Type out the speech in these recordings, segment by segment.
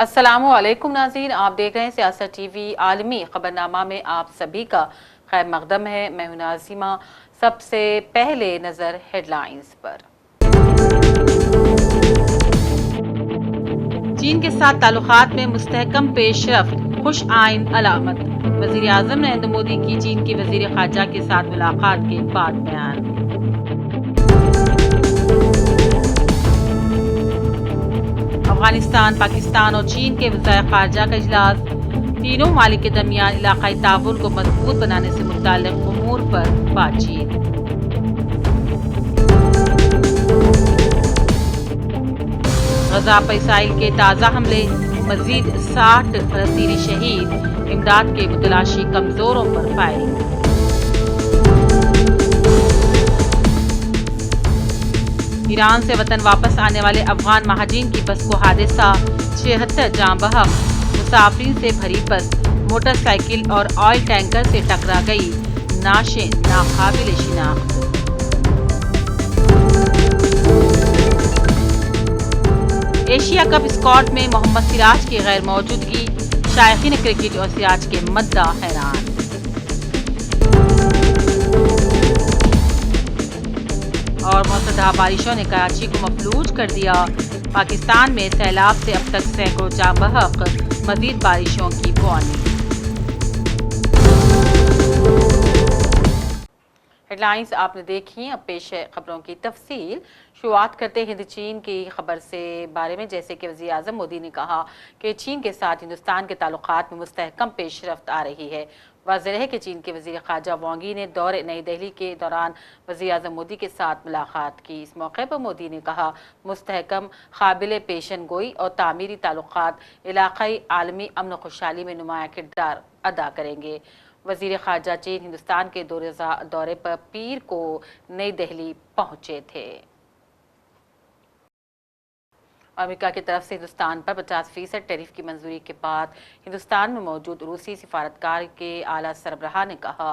السلام علیکم ناظرین، آپ دیکھ رہے ہیں سیاست ٹی وی عالمی خبرنامہ میں آپ سبھی کا خیر مقدم ہے۔ میں ہوں ناظمہ۔ سب سے پہلے نظر ہیڈ لائنز پر۔ چین کے ساتھ تعلقات میں مستحکم پیش رفت، خوش آئند علامت۔ وزیر اعظم نریندر مودی کی چین کے وزیر خارجہ کے ساتھ ملاقات کے بعد بیان۔ افغانستان، پاکستان اور چین کے وزرائے خارجہ کا اجلاس، تینوں ممالک کے درمیان علاقائی تعاون کو مضبوط بنانے سے متعلق امور پر بات چیت۔ غزہ پر اسرائیل کے تازہ حملے، مزید 60 فلسطینی شہید، امداد کے متلاشی کمزوروں پر فائرنگ۔ ایران سے وطن واپس آنے والے افغان مہاجرین کی بس کو حادثہ، 76 جاں بحق، مسافرین سے بھری بس موٹر سائیکل اور آئل ٹینکر سے ٹکرا گئی، نعشیں ناقابل شناخت۔ ایشیا کپ اسکواڈ میں محمد سراج کی غیر موجودگی، شائقین کرکٹ اور سراج کے مداح حیران۔ اور موسلادھار بارشوں نے کراچی کو مفلوج کر دیا، پاکستان میں سیلاب سے اب تک سینکڑوں جاں بحق، مزید بارشوں کی وارننگ۔ ہیڈ لائنز آپ نے دیکھی، اب پیش ہے خبروں کی تفصیل۔ شروعات کرتے ہند چین کی خبر سے بارے میں، جیسے کہ وزیر اعظم مودی نے کہا کہ چین کے ساتھ ہندوستان کے تعلقات میں مستحکم پیش رفت آ رہی ہے۔ واضح ہے کہ چین کے وزیر خارجہ وانگ یی نے دورے نئی دہلی کے دوران وزیر اعظم مودی کے ساتھ ملاقات کی۔ اس موقع پر مودی نے کہا، مستحکم، قابل پیشن گوئی اور تعمیری تعلقات علاقائی عالمی امن و خوشحالی میں نمایاں کردار ادا کریں گے۔ وزیر خارجہ چین ہندوستان کے دورے پر پیر کو نئی دہلی پہنچے تھے۔ امریکہ کی طرف سے ہندوستان پر 50% ٹیرف کی منظوری کے بعد ہندوستان میں موجود روسی سفارتکار کے اعلیٰ سربراہ نے کہا،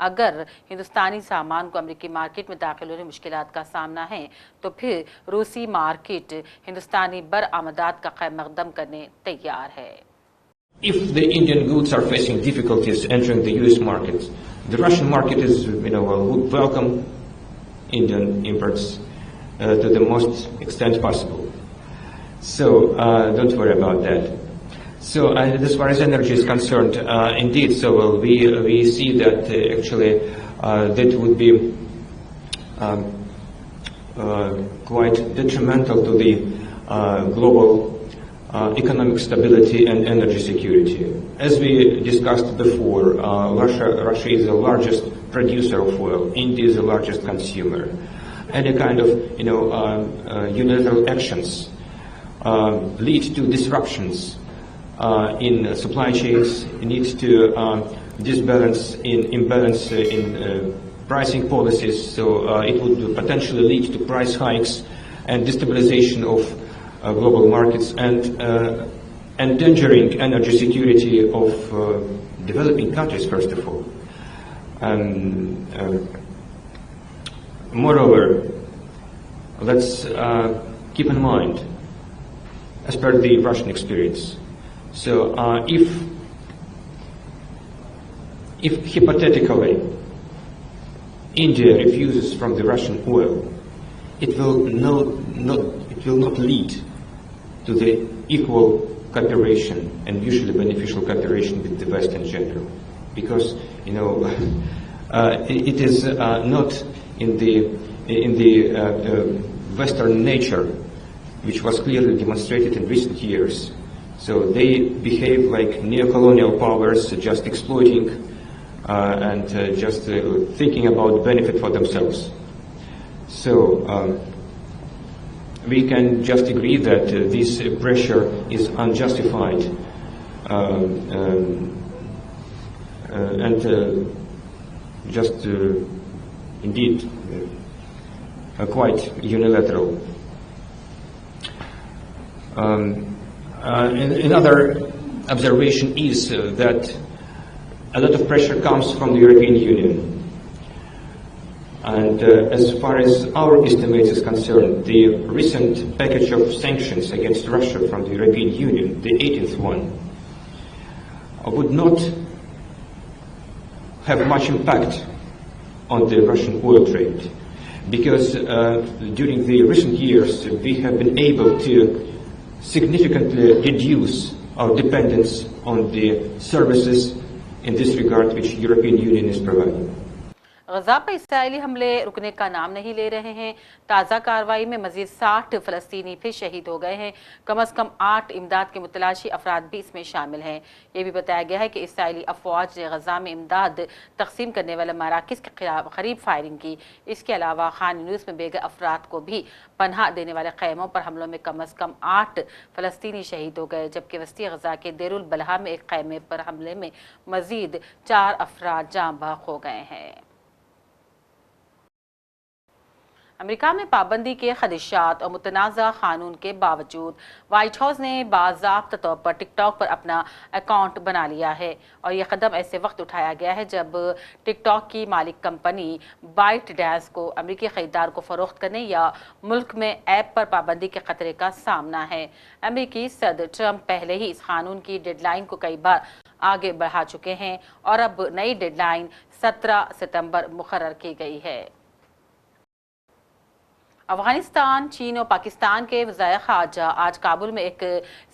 اگر ہندوستانی سامان کو امریکی مارکیٹ میں داخل ہونے مشکلات کا سامنا ہے تو پھر روسی مارکیٹ ہندوستانی برآمدات کا خیر مقدم کرنے تیار ہے۔ If the Indian goods are facing difficulties entering the US market, the Russian market is, would welcome Indian imports to the most extent possible. So don't worry about that. So as far as energy is concerned, indeed, so we see that actually that would be quite detrimental to the global economic stability and energy security. As we discussed before, Russia is the largest producer of oil. India is the largest consumer. Any kind of unilateral actions lead to disruptions in supply chains, lead to imbalance in pricing policies. So it would potentially lead to price hikes and destabilization of global markets and endangering energy security of developing countries, first of all. Moreover, let's keep in mind, as per the Russian experience, so if hypothetically India refuses from the Russian oil, it will not lead to the equal cooperation and mutually beneficial cooperation with the West in general, because it is not in the Western nature, which was clearly demonstrated in recent years. So they behave like neo-colonial powers, just exploiting and just thinking about benefit for themselves. So we can just agree that this pressure is unjustified and just indeed quite unilateral. Another observation is that a lot of pressure comes from the European Union. And as far as our estimates is concerned, the recent package of sanctions against Russia from the European Union, the 18th one, would not have much impact on the Russian oil trade, because during the recent years we have been able to significantly reduce our dependence on the services in this regard which European Union is providing. Gaza پر اسرائیلی حملے رکنے کا نام نہیں لے رہے ہیں۔ تازہ کارروائی میں مزید 60 فلسطینی پھر شہید ہو گئے ہیں۔ کم از کم 8 امداد کے متلاشی افراد بھی اس میں شامل ہیں۔ یہ بھی بتایا گیا ہے کہ اسرائیلی افواج نے غزہ میں امداد تقسیم کرنے والے مراکز کے قریب فائرنگ کی۔ اس کے علاوہ خان یونس میں بے گھر افراد کو بھی پناہ دینے والے خیموں پر حملوں میں کم از کم 8 فلسطینی شہید ہو گئے، جبکہ وسطی غزہ کے دیر البلحا میں ایک خیمے پر حملے میں مزید 4 افراد جاں بحق ہو گئے ہیں۔ امریکہ میں پابندی کے خدشات اور متنازع قانون کے باوجود وائٹ ہاؤس نے باضابطہ طور پر ٹک ٹاک پر اپنا اکاؤنٹ بنا لیا ہے، اور یہ قدم ایسے وقت اٹھایا گیا ہے جب ٹک ٹاک کی مالک کمپنی بائٹ ڈانس کو امریکی خریدار کو فروخت کرنے یا ملک میں ایپ پر پابندی کے خطرے کا سامنا ہے۔ امریکی صدر ٹرمپ پہلے ہی اس قانون کی ڈیڈ لائن کو کئی بار آگے بڑھا چکے ہیں، اور اب نئی ڈیڈ لائن 17 ستمبر مقرر کی گئی ہے۔ افغانستان، چین اور پاکستان کے وزرائے خارجہ آج کابل میں ایک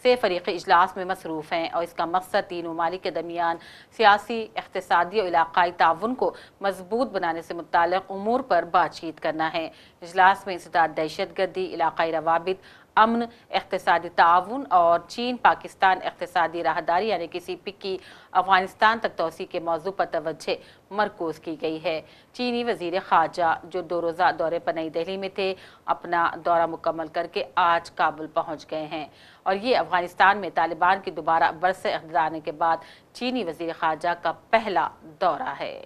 سے فریقی اجلاس میں مصروف ہیں، اور اس کا مقصد تین ممالک کے درمیان سیاسی، اقتصادی اور علاقائی تعاون کو مضبوط بنانے سے متعلق امور پر بات چیت کرنا ہے۔ اجلاس میں انسداد دہشت گردی، علاقائی روابط، امن، اقتصادی تعاون اور چین پاکستان اقتصادی راہداری یعنی کسی پک کی افغانستان تک توسیع کے موضوع پر توجہ مرکوز کی گئی ہے۔ چینی وزیر خارجہ جو 2 روزہ دورے پر نئی دہلی میں تھے، اپنا دورہ مکمل کر کے آج کابل پہنچ گئے ہیں، اور یہ افغانستان میں طالبان کی دوبارہ برسر اقتدار آنے کے بعد چینی وزیر خارجہ کا پہلا دورہ ہے۔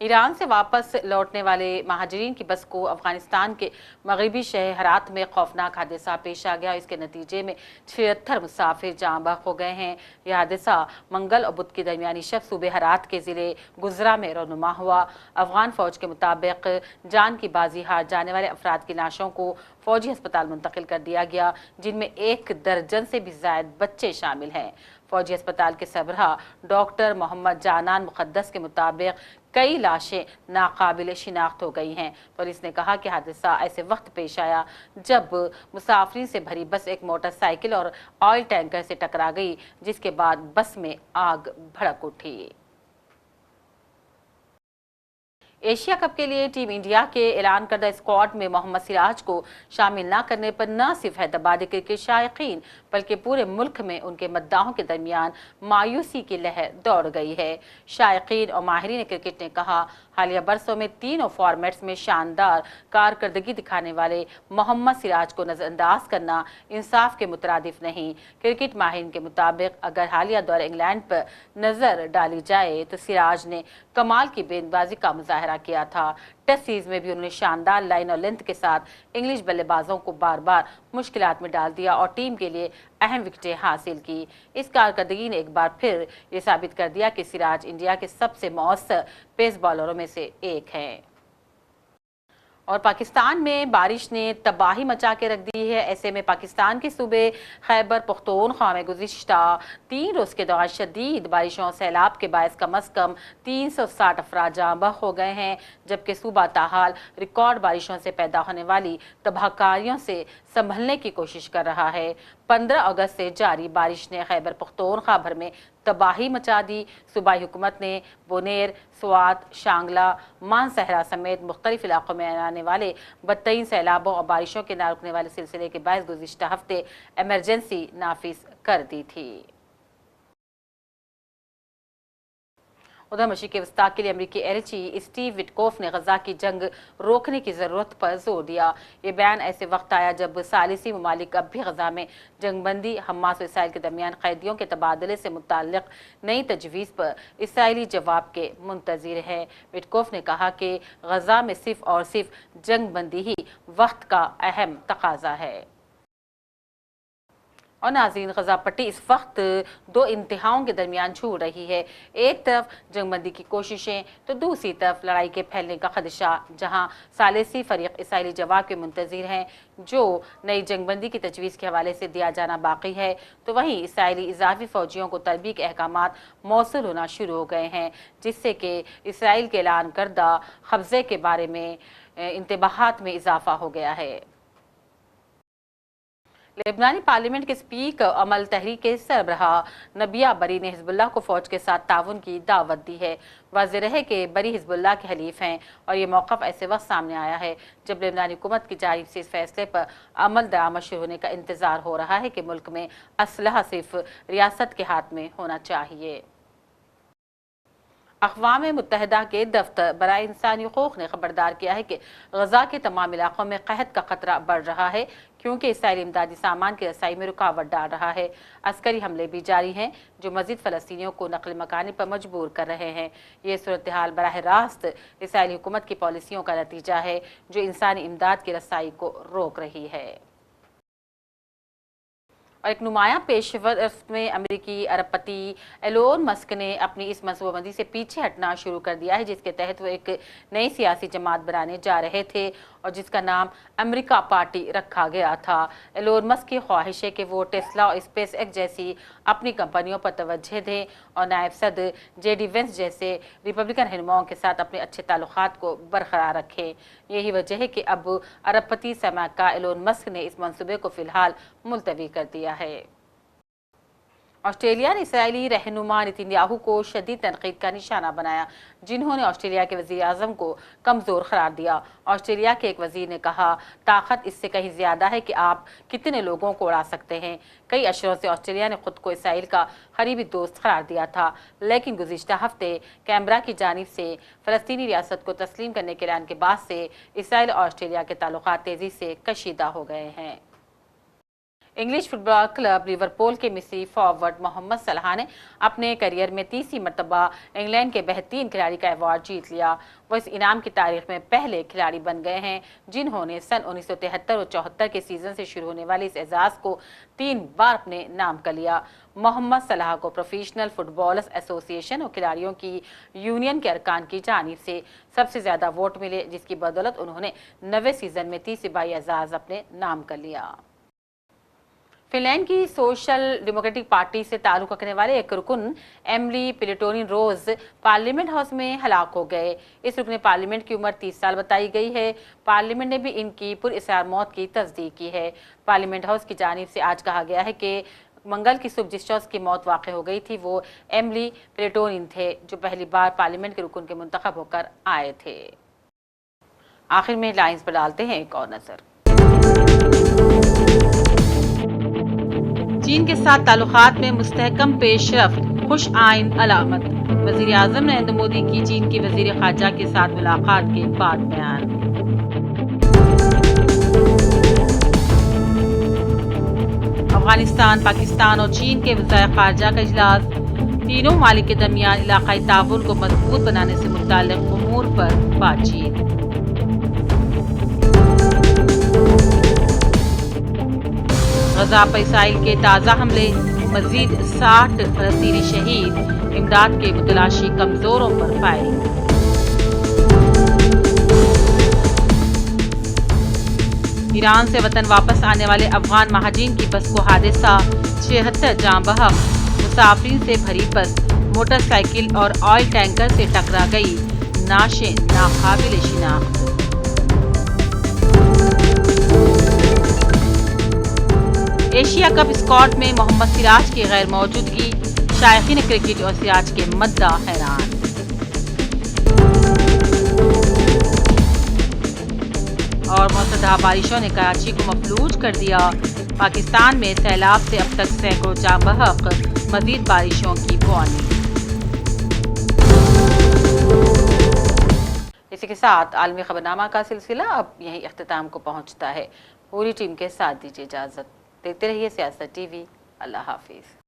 ایران سے واپس لوٹنے والے مہاجرین کی بس کو افغانستان کے مغربی شہر ہرات میں خوفناک حادثہ پیش آ گیا۔ اس کے نتیجے میں 76 مسافر جاں بحق ہو گئے ہیں۔ یہ حادثہ منگل اور بدھ کی درمیانی شب صوبے ہرات کے ضلع گزرا میں رونما ہوا۔ افغان فوج کے مطابق جان کی بازی ہار جانے والے افراد کی لاشوں کو فوجی ہسپتال منتقل کر دیا گیا، جن میں 1 درجن سے بھی زائد بچے شامل ہیں۔ فوجی ہسپتال کے سربراہ ڈاکٹر محمد جانان مقدس کے مطابق کئی لاشیں ناقابل شناخت ہو گئی ہیں۔ پولیس نے کہا کہ حادثہ ایسے وقت پیش آیا جب مسافرین سے بھری بس ایک موٹر سائیکل اور آئل ٹینکر سے ٹکرا گئی، جس کے بعد بس میں آگ بھڑک اٹھی۔ ایشیا کپ کے لیے ٹیم انڈیا کے اعلان کردہ اسکواڈ میں محمد سراج کو شامل نہ کرنے پر نہ صرف حیدرآبادی کرکٹ شائقین بلکہ پورے ملک میں ان کے مداحوں کے درمیان مایوسی کی لہر دوڑ گئی ہے۔ شائقین اور ماہرین کرکٹ نے کہا، حالیہ برسوں میں تینوں فارمیٹس میں شاندار کارکردگی دکھانے والے محمد سراج کو نظر انداز کرنا انصاف کے مترادف نہیں۔ کرکٹ ماہرین کے مطابق اگر حالیہ دورہ انگلینڈ پر نظر ڈالی جائے تو سراج نے کمال کی گیند بازی کا مظاہرہ کیا تھا۔ ٹیسٹ سیریز میں بھی انہوں نے شاندار لائن اور لینتھ کے ساتھ انگلش بلے بازوں کو بار بار مشکلات میں ڈال دیا اور ٹیم کے لیے اہم وکٹیں حاصل کی۔ اس کارکردگی نے ایک بار پھر یہ ثابت کر دیا کہ سراج انڈیا کے سب سے مؤثر پیس بالروں میں سے ایک ہیں۔ اور پاکستان میں بارش نے تباہی مچا کے رکھ دی ہے۔ ایسے میں پاکستان کے صوبے خیبر پختونخوا میں گزشتہ 3 روز کے دوران شدید بارشوں اور سیلاب کے باعث کم از کم 360 افراد جاں بحق ہو گئے ہیں، جبکہ صوبہ تاحال ریکارڈ بارشوں سے پیدا ہونے والی تباہ کاریوں سے سنبھلنے کی کوشش کر رہا ہے۔ 15 اگست سے جاری بارش نے خیبر پختونخوا بھر میں تباہی مچا دی۔ صوبائی حکومت نے بونیر، سوات، شانگلہ، مان صحرا سمیت مختلف علاقوں میں آنے والے بدترین سیلابوں اور بارشوں کے نہ رکنے والے سلسلے کے باعث گزشتہ ہفتے ایمرجنسی نافذ کر دی تھی۔ ادھر مشرق وسطی کے لیے امریکی ایلچی اسٹیو وٹکوف نے غزہ کی جنگ روکنے کی ضرورت پر زور دیا۔ یہ بیان ایسے وقت آیا جب ثالثی ممالک اب بھی غزہ میں جنگ بندی، حماس و اسرائیل کے درمیان قیدیوں کے تبادلے سے متعلق نئی تجویز پر اسرائیلی جواب کے منتظر ہیں۔ وٹکوف نے کہا کہ غزہ میں صرف اور صرف جنگ بندی ہی وقت کا اہم تقاضا ہے۔ اور ناظرین، غزہ پٹی اس وقت دو انتہاؤں کے درمیان جھول رہی ہے۔ ایک طرف جنگ بندی کی کوششیں تو دوسری طرف لڑائی کے پھیلنے کا خدشہ، جہاں ثالثی فریق اسرائیلی جواب کے منتظر ہیں جو نئی جنگ بندی کی تجویز کے حوالے سے دیا جانا باقی ہے، تو وہیں اسرائیلی اضافی فوجیوں کو تربیت کے احکامات موصول ہونا شروع ہو گئے ہیں، جس سے کہ اسرائیل کے اعلان کردہ قبضے کے بارے میں انتباہات میں اضافہ ہو گیا ہے۔ لبنانی پارلیمنٹ کے اسپیکر عمل تحریک کے سربراہ نبیہ بری نے حزب اللہ کو فوج کے ساتھ تعاون کی دعوت دی ہے۔ واضح رہے کہ بری حزب اللہ کے حلیف ہیں اور یہ موقف ایسے وقت سامنے آیا ہے جب لبنانی حکومت کی جانب سے اس فیصلے پر عمل درآمد شروع ہونے کا انتظار ہو رہا ہے کہ ملک میں اسلحہ صرف ریاست کے ہاتھ میں ہونا چاہیے۔ اقوام متحدہ کے دفتر برائے انسانی حقوق نے خبردار کیا ہے کہ غزہ کے تمام علاقوں میں قحط کا خطرہ بڑھ رہا ہے کیونکہ اسرائیلی امدادی سامان کی رسائی میں رکاوٹ ڈال رہا ہے۔ عسکری حملے بھی جاری ہیں جو مزید فلسطینیوں کو نقل مکانی پر مجبور کر رہے ہیں۔ یہ صورتحال براہ راست اسرائیلی حکومت کی پالیسیوں کا نتیجہ ہے جو انسانی امداد کی رسائی کو روک رہی ہے۔ اور ایک نمایاں پیش رفت میں امریکی ارب پتی ایلون مسک نے اپنی اس منصوبہ بندی سے پیچھے ہٹنا شروع کر دیا ہے جس کے تحت وہ ایک نئی سیاسی جماعت بنانے جا رہے تھے اور جس کا نام امریکہ پارٹی رکھا گیا تھا۔ ایلون مسک کی خواہش ہے کہ وہ ٹیسلا اور اسپیس ایکس جیسی اپنی کمپنیوں پر توجہ دیں اور نائب صدر جے ڈی وینس جیسے ریپبلکن رہنماؤں کے ساتھ اپنے اچھے تعلقات کو برقرار رکھیں۔ یہی وجہ ہے کہ اب ارب پتی سرمایہ کار ایلون مسک نے اس منصوبے کو فی الحال ملتوی کر دیا ہے۔ آسٹریلیا نے اسرائیلی رہنما نتنیاہو کو شدید تنقید کا نشانہ بنایا، جنہوں نے آسٹریلیا کے وزیر اعظم کو کمزور قرار دیا۔ آسٹریلیا کے ایک وزیر نے کہا، طاقت اس سے کہیں زیادہ ہے کہ آپ کتنے لوگوں کو اڑا سکتے ہیں۔ کئی اشروں سے آسٹریلیا نے خود کو اسرائیل کا قریبی دوست قرار دیا تھا، لیکن گزشتہ ہفتے کینبرا کی جانب سے فلسطینی ریاست کو تسلیم کرنے کے اعلان کے بعد سے اسرائیل اور آسٹریلیا کے تعلقات تیزی سے کشیدہ ہو گئے ہیں۔ انگلش فٹ بال کلب لیورپول کے مصری فارورڈ محمد صلاح نے اپنے کیریئر میں تیسری مرتبہ انگلینڈ کے بہترین کھلاڑی کا ایوارڈ جیت لیا۔ وہ اس انعام کی تاریخ میں پہلے کھلاڑی بن گئے ہیں جنہوں نے سن 1973 اور 74 کے سیزن سے شروع ہونے والے اس اعزاز کو 3 بار اپنے نام کر لیا۔ محمد صلاح کو پروفیشنل فٹ بالرز ایسوسی ایشن اور کھلاڑیوں کی یونین کے ارکان کی جانب سے سب سے زیادہ ووٹ ملے، جس کی بدولت انہوں نے 90 سیزن میں تیسری بار یہ اعزاز اپنے نام کر لیا۔ فن لینڈ کی سوشل ڈیموکریٹک پارٹی سے تعلق رکھنے والے ایک رکن ایملی پیلیٹونی روز پارلیمنٹ ہاؤس میں ہلاک ہو گئے۔ اس رکن پارلیمنٹ کی عمر 30 سال بتائی گئی ہے۔ پارلیمنٹ نے بھی ان کی پراسرار موت کی تصدیق کی ہے۔ پارلیمنٹ ہاؤس کی جانب سے آج کہا گیا ہے کہ منگل کی صبح جس شخص کی موت واقع ہو گئی تھی وہ ایملی پیلیٹونی تھے، جو پہلی بار پارلیمنٹ کے رکن کے منتخب ہو کر آئے تھے۔ آخر میں لائنز پر ڈالتے ہیں ایک اور نظر۔ چین کے ساتھ تعلقات میں مستحکم پیش رفت خوش آئند علامت۔ وزیر اعظم نریندر مودی کی چین کی وزیر خارجہ کے ساتھ ملاقات کے بعد بیان۔ افغانستان، پاکستان اور چین کے وزرائے خارجہ کا اجلاس، تینوں ممالک کے درمیان علاقائی تعاون کو مضبوط بنانے سے متعلق امور پر بات چیت۔ غزہ پر اسرائیل کے تازہ حملے، مزید 60 فلسطینی شہید، امداد کے متلاشی کمزوروں پر فائرنگ۔ ایران سے وطن واپس آنے والے افغان مہاجرین کی بس کو حادثہ، 76 جاں بحق، مسافرین سے بھری بس موٹر سائیکل اور آئل ٹینکر سے ٹکرا گئی، نعشیں ناقابل شناخت۔ ایشیا کپ اسکواڈ میں محمد سراج کی غیر موجودگی، شائقین کرکٹ اور سراج کے مداح حیران۔ اور موسلادھار بارشوں نے کراچی کو مفلوج کر دیا، پاکستان میں سیلاب سے اب تک سینکڑوں جاں بحق، مزید بارشوں کی وارننگ۔ اسی کے ساتھ عالمی خبرنامہ کا سلسلہ اب یہیں اختتام کو پہنچتا ہے۔ پوری ٹیم کے ساتھ دیجیے اجازت۔ دیکھتے رہیے سیاست ٹی وی۔ اللہ حافظ۔